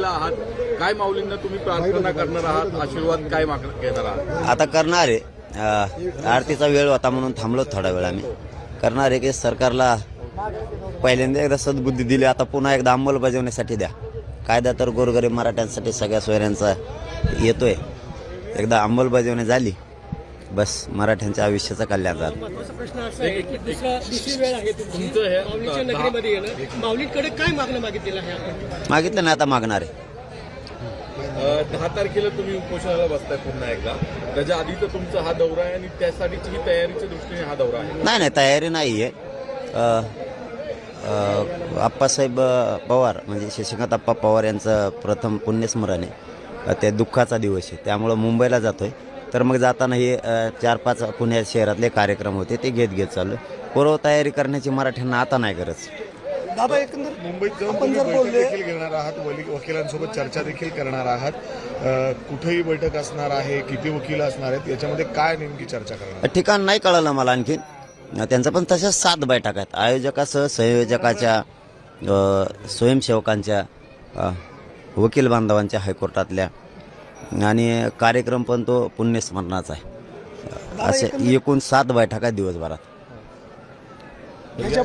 आलेला आहात, काय माऊलींना तुम्ही प्रार्थना करणार आहात, आशीर्वाद काय घेणार आहात? आता करणार आहे, आरतीचा वेळ होता म्हणून थांबलो थोडा वेळ. आम्ही करणार आहे की सरकारला पहिल्यांदा एकदा सद्बुद्धी दिली, आता पुन्हा एकदा अंमलबजावणीसाठी द्या. कायदा तर गोरगरीब मराठ्यांसाठी सगळ्या सोयऱ्यांचा येतोय, एकदा अंमलबजावणी झाली बस मराठ्यांच्या आयुष्याचं कल्याण झालं. प्रश्न असा आहे की दुसरी वेळ आहे तुमचं हे माऊलीच्या नगरीमध्ये येणं, माऊलीकडे काय मागणं मागितलेलं आहे आपण? मागितलं नाही, आता मागणार आहे. 10 तारखेला तुम्ही उपोषणाला बसताय पुन्हा एकदा, त्याच्या आधी तर तुमचा हा दौरा आहे आणि त्यासाठीची ही तयारीच्या दृष्टीने हा दौरा आहे. नाही तयारी नाही आहे. आप्पासाहेब पवार म्हणजे शशिकांत आप्पा पवार यांचं प्रथम पुण्यस्मरण आहे, ते दुःखाचा दिवस आहे, त्यामुळं मुंबईला जातोय. तर मग जाताना हे 4-5 पुणे शहरातले कार्यक्रम होते ते घेत चालू. पूर्व तयारी करण्याची मराठ्यांना आता नाही गरज. दादा, एकंदर मुंबईत जाऊन आपण जर बैठक देखील घेणार आहात, वकिलांसोबत चर्चा देखील करणार आहात, कुठेही बैठक असणार आहे, किती वकील असणार आहेत, याच्यामध्ये काय नेमकी चर्चा करणार? ठिकाण नाही कळलं मला आणखी. त्यांचं पण तशाच 7 बैठका आहेत, आयोजकासह संयोजकाच्या, स्वयंसेवकांच्या, वकील बांधवांच्या हायकोर्टातल्या, आणि कार्यक्रम पण तो पुण्यस्मरणाचा आहे. असे एकूण 7 बैठका दिवसभरात.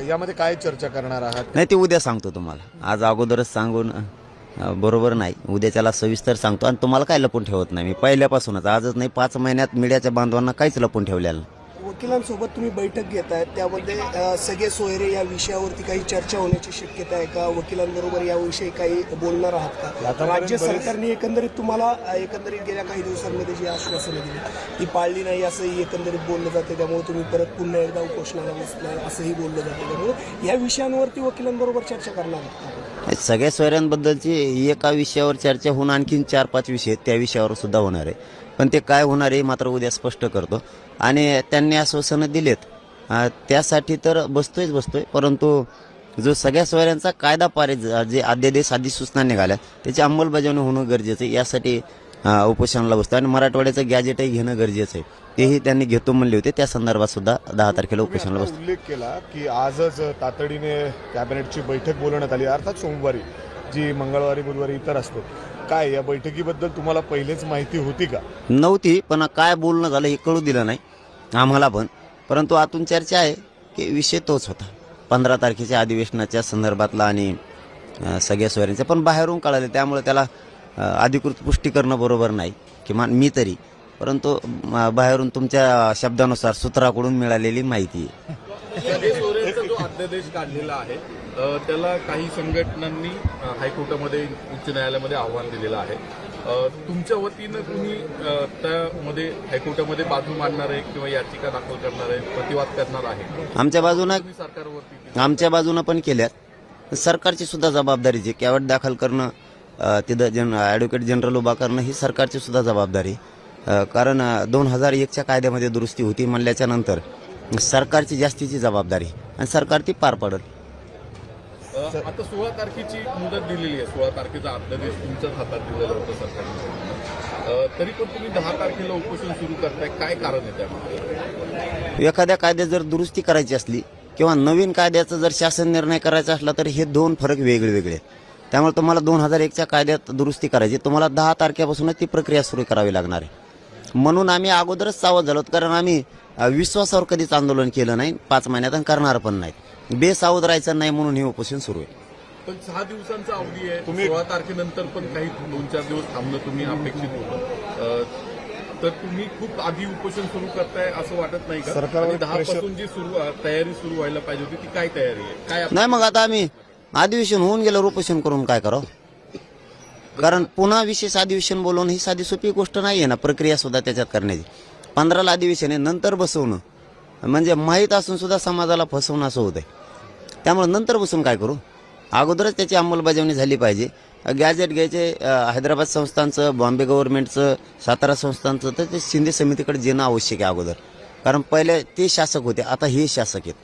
यामध्ये काय चर्चा करणार आहात? नाही, ते उद्या सांगतो तुम्हाला, आज अगोदरच सांगून बरोबर नाही. उद्याच्याला सविस्तर सांगतो. आणि तुम्हाला काय लपून ठेवत नाही मी पहिल्यापासूनच, आजच नाही, 5 महिन्यात मीडियाच्या बांधवांना काहीच लपून ठेवलेलं नाही. वकिलांसोबत तुम्ही बैठक घेताय, त्यामध्ये सगळे सोयरे या विषयावरती काही चर्चा होण्याची शक्यता आहे का? वकिलांबरोबर याविषयी काही बोलणार आहात का? राज्य सरकारने एकंदरीत तुम्हाला गेल्या काही दिवसांमध्ये जी आश्वासनं दिली ती पाळली नाही असंही एकंदरीत बोललं जाते, त्यामुळे तुम्ही परत पुन्हा एकदा उपोषणाला बसलाय असंही बोललं जाते. त्यामुळे या विषयांवरती वकिलांबरोबर चर्चा करणार आहात का? सगळ्या सोयऱ्यांबद्दलची एका विषयावर चर्चा होऊन आणखीन 4-5 विषय त्या विषयावर सुद्धा होणार आहे. पण ते काय होणार आहे मात्र उद्या स्पष्ट करतो. आणि त्यांनी आश्वासनं दिलेत त्यासाठी तर बसतोय, परंतु जो सगळ्या सोयऱ्यांचा कायदा पारित, जे अध्यादेश आधी सूचना निघाल्या त्याची अंमलबजावणी होणं गरजेचं आहे, यासाठी उपोषणाला बसतो. आणि मराठवाड्याचं गॅजेटही घेणं गरजेचं आहे, तेही त्यांनी घेतो म्हणले होते. त्या संदर्भात सुद्धा 10 तारखेला उपोषणाला बसतो. उल्लेख केला की आजच तातडीने कॅबिनेटची बैठक बोलवण्यात आली, अर्थात सोमवारी, जी मंगळवारी बुधवारी इतर असते. काय या बैठकीबद्दल तुम्हाला पहिलेच माहिती होती का? नव्हती, पण काय बोलणं झालं हे कळू दिलं नाही आम्हाला पण. परंतु आतून चर्चा आहे की विषय तोच होता 15 तारखेच्या अधिवेशनाच्या संदर्भातला आणि सगळ्या सोयऱ्यांच्या. पण बाहेरून कळाले, त्यामुळे त्याला अधिकृत पुष्टी करणं बरोबर नाही, किमान मी तरी. परंतु बाहेरून तुमच्या शब्दानुसार सूत्राकडून मिळालेली माहिती आहे. जो अध्यादेश काढलेला आहे त्याला काही संघटनांनी हायकोर्टामध्ये, उच्च न्यायालयामध्ये आव्हान दिलेलं आहे. तुमच्या वतीनं तुम्ही त्यामध्ये हायकोर्टामध्ये बाजू मांडणार आहे किंवा याचिका दाखल करणार आहे, प्रतिवाद करणार आहे? आमच्या बाजूनं पण केल्यात. सरकारची सुद्धा जबाबदारी आहे, कॅवेट दाखल करणं, तिथं ॲडव्होकेट जनरल उभा करणं ही सरकारची सुद्धा जबाबदारी. कारण 2001च्या कायद्यामध्ये दुरुस्ती होती म्हणल्याच्या नंतर सरकारची जास्तीची जबाबदारी आणि सरकार ती पार पडेल. आता 16 तारखेची मुदत दिलेली आहे, 16 तारखेचा अध्यादेश तुमच्याच हातात दिलेला होता सरकारने, तरी पण तुम्ही 10 तारखेला उपोषण सुरू करताय, काय कारण आहे त्यामध्ये? एखाद्या कायद्यात जर दुरुस्ती करायची असली किंवा नवीन कायद्याचा जर शासन निर्णय करायचा असला तर हे 2 फरक वेगळे आहेत. त्यामुळे तुम्हाला 2001च्या कायद्यात दुरुस्ती करायची, तुम्हाला 10 तारखेपासूनच ती प्रक्रिया सुरू करावी लागणार आहे. म्हणून आम्ही अगोदरच सावध झालो, कारण आम्ही विश्वासावर कधीच आंदोलन केलं नाही 5 महिन्यात आणि करणार पण नाही. बेसावध राहायचं नाही म्हणून हे उपोषण सुरू आहे. पण 6 दिवसांचा अवधी आहे, 16 तारखेनंतर पण काही 2-4 दिवस थांबणं तुम्ही अपेक्षित होतं, तर तुम्ही खूप आधी उपोषण सुरू करताय असं वाटत नाही का? सरकार 10 पासून जी तयारी सुरू व्हायला पाहिजे होती ती काय तयारी आहे? काय नाही, मग आता आम्ही अधिवेशन होऊन गेलं, उपोषण करून काय करावं? कारण पुन्हा विशेष अधिवेशन बोलवणं ही साधी सोपी गोष्ट नाही आहे ना, प्रक्रिया सुद्धा त्याच्यात करण्याची. 15ला अधिवेशन आहे, नंतर बसवणं म्हणजे माहीत असून सुद्धा समाजाला फसवणं असं होतंय. त्यामुळे नंतर बसून काय करू, अगोदरच त्याची अंमलबजावणी झाली पाहिजे. गॅजेट घ्यायचे हैदराबाद संस्थांचं, बॉम्बे गव्हर्नमेंटचं, सातारा संस्थांचं, तर ते शिंदे समितीकडे येणं आवश्यक आहे अगोदर. कारण पहिले ते शासक होते, आता हे शासक आहेत.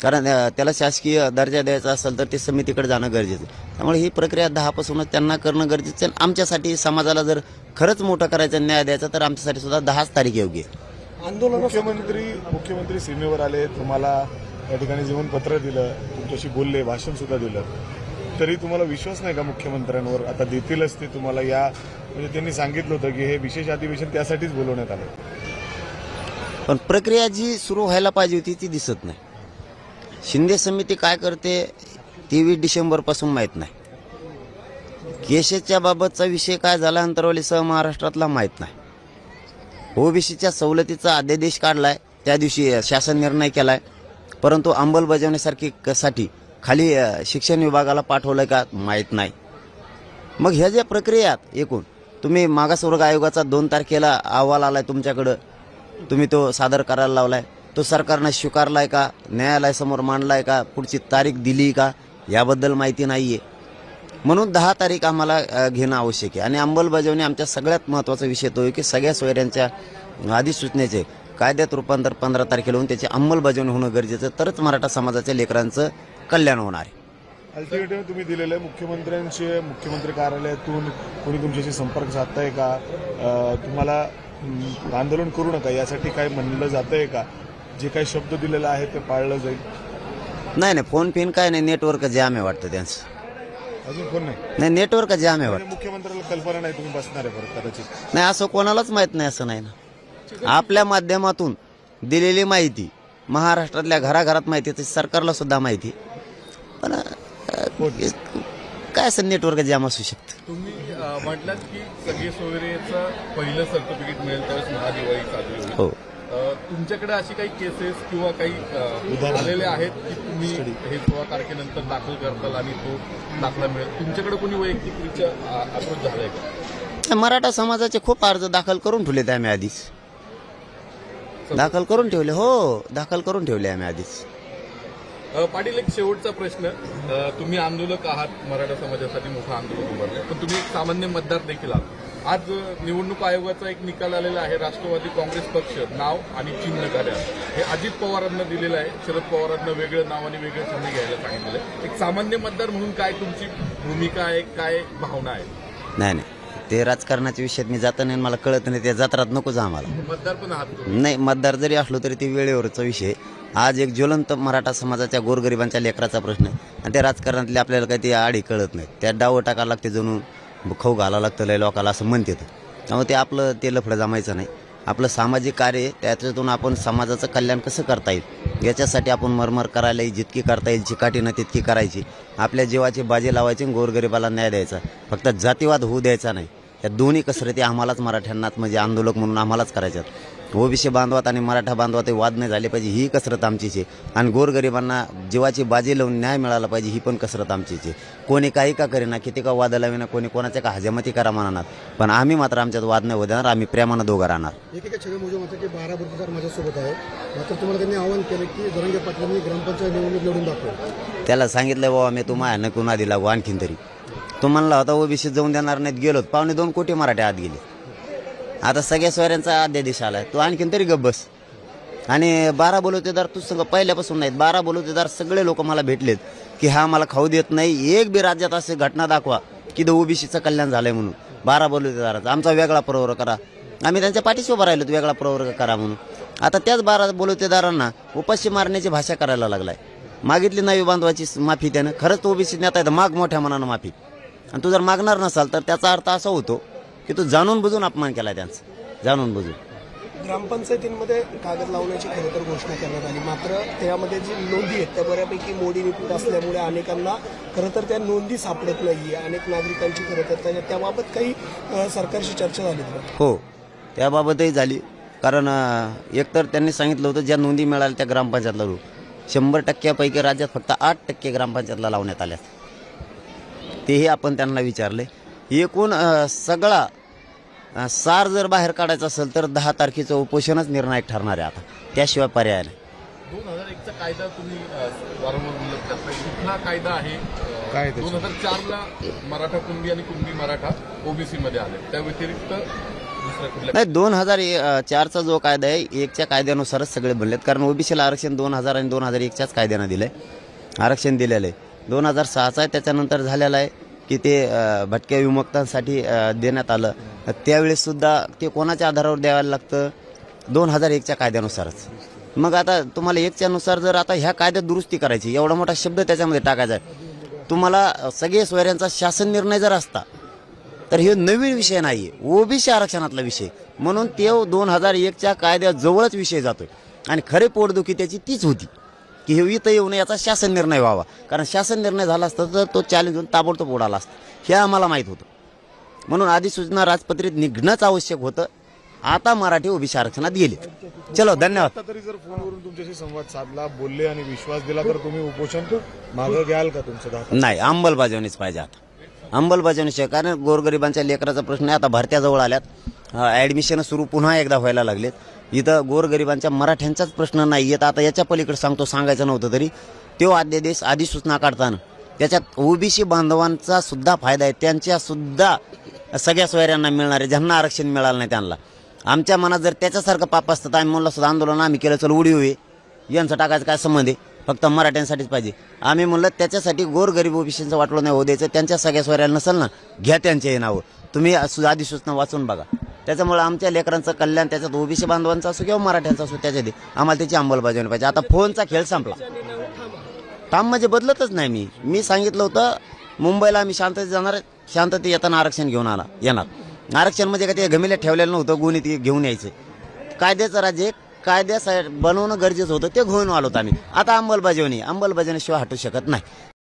कारण त्याला शासकीय दर्जा द्यायचा असेल तर ते समितीकडे जाणं गरजेचं आहे. त्यामुळे ही प्रक्रिया 10 पासूनच त्यांना करणं गरजेचं आहे. आमच्यासाठी समाजाला जर खरंच मोठं करायचं, न्याय द्यायचा, तर आमच्यासाठी सुद्धा 10 तारीख योग्य आहे. मुख्यमंत्री सीमेवर आले, तुम्हाला या ठिकाणी जीवन पत्र दिलं, तुमच्याशी बोलले, भाषण सुद्धा दिलं. तरी तुम्हाला विश्वास नाही का मुख्यमंत्र्यांवर? आता देतीलच ते तुम्हाला या, म्हणजे त्यांनी सांगितलं होतं की हे विशेष अधिवेशन त्यासाठीच बोलवण्यात आलं. पण प्रक्रिया जी सुरू व्हायला पाहिजे होती ती दिसत नाही. शिंदे समिती काय करते 23 डिसेंबरपासून माहीत नाही. केशच्या बाबतचा विषय काय झाला अंतरवलीसह महाराष्ट्रातला माहीत नाही. ओबीसीच्या सवलतीचा अध्यादेश काढलाय, त्या दिवशी शासन निर्णय केलाय, परंतु अंमलबजावणीसाठी खाली शिक्षण विभागाला पाठवलं का माहीत नाही. मग ह्या ज्या प्रक्रियात एकूण तुम्ही मागासवर्ग आयोगाचा 2 तारखेला अहवाल आलाय तुमच्याकडं, तुम्ही तो सादर करायला लावलाय, तो सरकारनं स्वीकारलाय का, न्यायालयासमोर मांडलाय का, पुढची तारीख दिली का, याबद्दल माहिती नाहीये. म्हणून 10 तारीख आम्हाला घेणं आवश्यक आहे. आणि अंमलबजावणी आमच्या सगळ्यात महत्त्वाचा विषय तो आहे की सगळ्या सोयऱ्यांच्या अधिसूचनेचे कायद्यात रूपांतर 15 तारखेला होऊन त्याची अंमलबजावणी होणं गरजेचं, तरच मराठा समाजाच्या लेकरांचं कल्याण होणार आहे. अल्टिमेटम तुम्ही दिलेलं आहे मुख्यमंत्र्यांचे, मुख्यमंत्री कार्यालयातून कोणी तुमच्याशी संपर्क साधताय का? तुम्हाला आंदोलन करू नका यासाठी काय म्हणलं जातंय का? जे काही शब्द दिलेला आहे ते पाळलं जाईल? नाही, फोन पिन काय नाही, नेटवर्क जाम आहे वाटतं त्यांचं. अजून फोन नाही, नेटवर्क जाम आहे वाटतं. मुख्यमंत्र्याला कल्पना नाही तुम्ही बसणार आहे परत कदाचित? नाही, असं कोणालाच माहीत नाही, असं नाही ना. आपल्या माध्यमातून दिलेली माहिती महाराष्ट्रातल्या घराघरात माहिती, तर सरकारला सुद्धा माहिती, पण काय असं नेटवर्क जाम असू शकतं. तुम्ही म्हटलात की सगळे सोयरेचं पहिलं सर्टिफिकेट मिळेल त्यावेळेस महादिवाळी साजरी होईल. हो, तुमच्याकडे अशी काही केसेस किंवा काही आलेले आहेत की तुम्ही हे 16 तारखेनंतर दाखल करताल आणि तो दाखला मिळेल? तुमच्याकडे कोणी वैयक्तिकरित्या अप्रोच झालाय का? मराठा समाजाचे खूप अर्ज दाखल करून ठेवले आम्ही आधीच. दाखल करून ठेवले, हो, दाखल करून ठेवले आम्ही आधीच. पाटील, एक शेवटचा प्रश्न. तुम्ही आंदोलक आहात, मराठा समाजासाठी मोठं आंदोलन उभारलं, पण तुम्ही एक सामान्य मतदार देखील आहात. आज निवडणूक आयोगाचा एक निकाल आलेला आहे. राष्ट्रवादी काँग्रेस पक्ष नाव आणि चिन्ह काढा हे अजित पवारांना दिलेलं आहे. शरद पवारांना वेगळं नाव आणि वेगळं चिन्ह घ्यायला सांगितलेलं आहे. एक सामान्य मतदार म्हणून काय तुमची भूमिका आहे, काय भावना आहे? नाही, ते राजकारणाच्या विषयात मी जात नाही, मला कळत नाही, त्या जत्रात नकोच आम्हाला. मतदार पण आहात तुम्ही? नाही, मतदार जरी असलो तरी ते वेळेवरचा विषय. आज एक ज्वलंत मराठा समाजाच्या गोरगरिबांच्या लेकराचा प्रश्न आहे आणि त्या राजकारणातले आपल्याला काही ते आडी कळत नाही. त्यात डावं टाकायला लागते, जणू खाऊ घालावं लागतं लय लोकाला, असं म्हणते. त्यामुळे ते आपलं ते लफडं जमायचं नाही. आपलं सामाजिक कार्य त्याच्यातून आपण समाजाचं कल्याण कसं करता येईल याच्यासाठी आपण मरमर करायला जितकी करता येईल चिकाटीनं तितकी करायची. आपल्या जीवाची बाजी लावायची आणि गोरगरिबाला न्याय द्यायचा. फक्त जातीवाद होऊ द्यायचा नाही. या दोन्ही कसरती आम्हालाच मराठ्यांनाच म्हणजे आंदोलक म्हणून आम्हालाच करायच्यात. ओबीसी बांधवात आणि मराठा बांधवात वाद नाही झाले पाहिजे, ही कसरत आमचीच आहे. आणि गोरगरिबांना जीवाची बाजी लावून न्याय मिळाला पाहिजे, ही पण कसरत आमचीच आहे. कोणी काही का करेना, किती का वाद लावेना, कोणी कोणाच्या का हजामती करा म्हणणार, पण आम्ही मात्र आमच्यात वाद नाही होऊ देणार. आम्ही प्रेमानं दोघं राहणार. एकेका छगन भुजबळ म्हणतात की 12 बंडखोर माझ्यासोबत आहे, मात्र तुम्हाला त्यांनी आवाहन केलं की जरांगे पाटलांनी ग्रामपंचायत निवडणूक लढून दाखव. त्याला सांगितलं बाबा मी तुम्हाला नको आधी लागू आणखीन तरी. तो म्हणला होता ओबीसी जाऊन देणार नाहीत, गेलो 2.25 कोटी मराठे आत गेले. आता सगळ्या सोयऱ्यांचा अध्यादेश आलाय, तो आणखीन तरी गप बस. आणि 12 बलुतेदार तू सगळं पहिल्यापासून नाहीत, 12 बलुतेदार सगळे लोक मला भेटलेत की हा मला खाऊ देत नाही. एक बी राज्यात असे घटना दाखवा की ओबीसीचं कल्याण झालंय म्हणून. 12 बलुतेदाराचा आमचा वेगळा प्रवर्ग करा, आम्ही त्यांच्या पाठीशी उभं राहिलो, वेगळा प्रवर्ग करा म्हणून. आता त्याच 12 बलुतेदारांना उपाशी मारण्याची भाषा करायला लागलाय. मागितली नाही बांधवाची माफी त्यानं, खरंच ओबीसी नेता येतं माग मोठ्या मनानं माफी. आणि तू जर मागणार नसाल तर त्याचा अर्थ असा होतो की तू जाणून बुजून अपमान केला त्यांचा, जाणून बुजून. ग्रामपंचायतींमध्ये कागद लावण्याची खरं तर घोषणा करण्यात आली, मात्र त्यामध्ये जी नोंदी आहेत त्या बऱ्यापैकी मोडीनिपूट असल्यामुळे अनेकांना खरं तर त्या नोंदी सापडत नाहीये. अनेक नागरिकांची खरं तर त्याबाबत काही सरकारशी चर्चा झाली का? हो, त्याबाबतही झाली. कारण एकतर त्यांनी सांगितलं होतं ज्या नोंदी मिळाल्या त्या ग्रामपंचायतला 100% राज्यात फक्त 8% ग्रामपंचायतला लावण्यात आल्या. तेही आपण त्यांना विचारले. एकूण सगळा सार जर बाहेर काढायचा असेल तर 10 तारखेचं उपोषणच निर्णायक ठरणार आहे आता, त्याशिवाय पर्याय नाही. 2001चा कायदा तुम्ही वारंवार उल्लेख करताय, कुठला कायदा आहे? काय 2004ला मराठा कुणबी आणि कुणबी मराठा ओबीसी मध्ये आले, त्या व्यतिरिक्त दुसरा कुठला? नाही, 2004चा जो कायदा आहे 1च्या कायद्यानुसारच सगळे बनलेत. कारण ओबीसीला आरक्षण 2000 आणि 2001च्याच कायद्यानं दिलंय, आरक्षण दिलेलं आहे. 2006चा आहे त्याच्यानंतर झालेला आहे की ते भटक्या विमुक्तांसाठी देण्यात आलं. त्यावेळेस सुद्धा ते कोणाच्या आधारावर द्यायला लागतं? 2001च्या कायद्यानुसारच. मग आता तुम्हाला 1च्या नुसार जर आता ह्या कायद्यात दुरुस्ती करायची, एवढा मोठा शब्द त्याच्यामध्ये टाकायचा आहे, तुम्हाला सगळे सोयऱ्यांचा शासन निर्णय जर असता तर हे नवीन विषय नाही ओबीसी आरक्षणातला विषय म्हणून ते 2001च्या कायद्याजवळच विषय जातोय आणि खरे पोटदुखी त्याची तीच होती की हे इथं येऊ नये याचा शासन निर्णय व्हावा कारण शासन निर्णय झाला असता तर तो चॅलेंज होऊन ताबडतोब उडाला असता हे आम्हाला माहीत होतं म्हणून अधिसूचना राजपत्रित निघणंच आवश्यक होतं आता मराठी ओबीसी आरक्षणात गेले चलो धन्यवाद आता तरी जर फोनवरून तुमच्याशी संवाद साधला बोलले आणि विश्वास दिला तर तुम्ही उपोषण मागं घ्याल का तुमचं दाखल नाही अंमलबजावणीच पाहिजे आता अंमलबजावणीशिवाय कारण गोरगरिबांच्या लेकराचा प्रश्न आहे आता भरत्याजवळ आल्यात ॲडमिशन सुरू पुन्हा एकदा व्हायला लागलेत इथं गोरगरिबांच्या मराठ्यांचाच प्रश्न नाही येत आता याच्या पलीकडे सांगायचं नव्हतं तरी तो अध्यादेश अधिसूचना काढताना त्याच्यात ओबीसी बांधवांचा सुद्धा फायदा आहे त्यांच्या सुद्धा सगळ्या सोयऱ्यांना मिळणार आहे ज्यांना आरक्षण मिळालं नाही त्यांना आमच्या मनात जर त्याच्यासारखं पाप असतं तर आम्ही म्हणलं सुद्धा आंदोलन आम्ही केलं चल उडी होई यांचं टाकायचं काय संबंध आहे फक्त मराठ्यांसाठीच पाहिजे आम्ही म्हणलं त्याच्यासाठी गोरगरीब ओबीसीचं वाटलं नाही होऊ द्यायचं त्यांच्या सगळ्या सोयऱ्याला नसेल ना घ्या त्यांचे हे नावं तुम्ही अधिसूचना वाचून बघा त्याच्यामुळे आमच्या लेकरांचं कल्याण त्याच्यात ओबीसी बांधवांचं असो किंवा मराठ्यांचं असो त्याच्यात आम्हाला त्याची अंमलबजावणी पाहिजे आता फोनचा खेळ संपला ठाम म्हणजे बदलतच नाही मी सांगितलं होतं मुंबईला आम्ही शांततेत जाणार शांततेत येताना आरक्षण घेऊन येणार आरक्षण म्हणजे काय ते घमेल्यात ठेवलेलं नव्हतं गुन्हे ते घेऊन यायचं कायद्याचं राज्य कायद्या बनवणं गरजेचं होतं ते घेऊन आलो होतं आम्ही आता अंमलबजावणीशिवाय हटू शकत नाही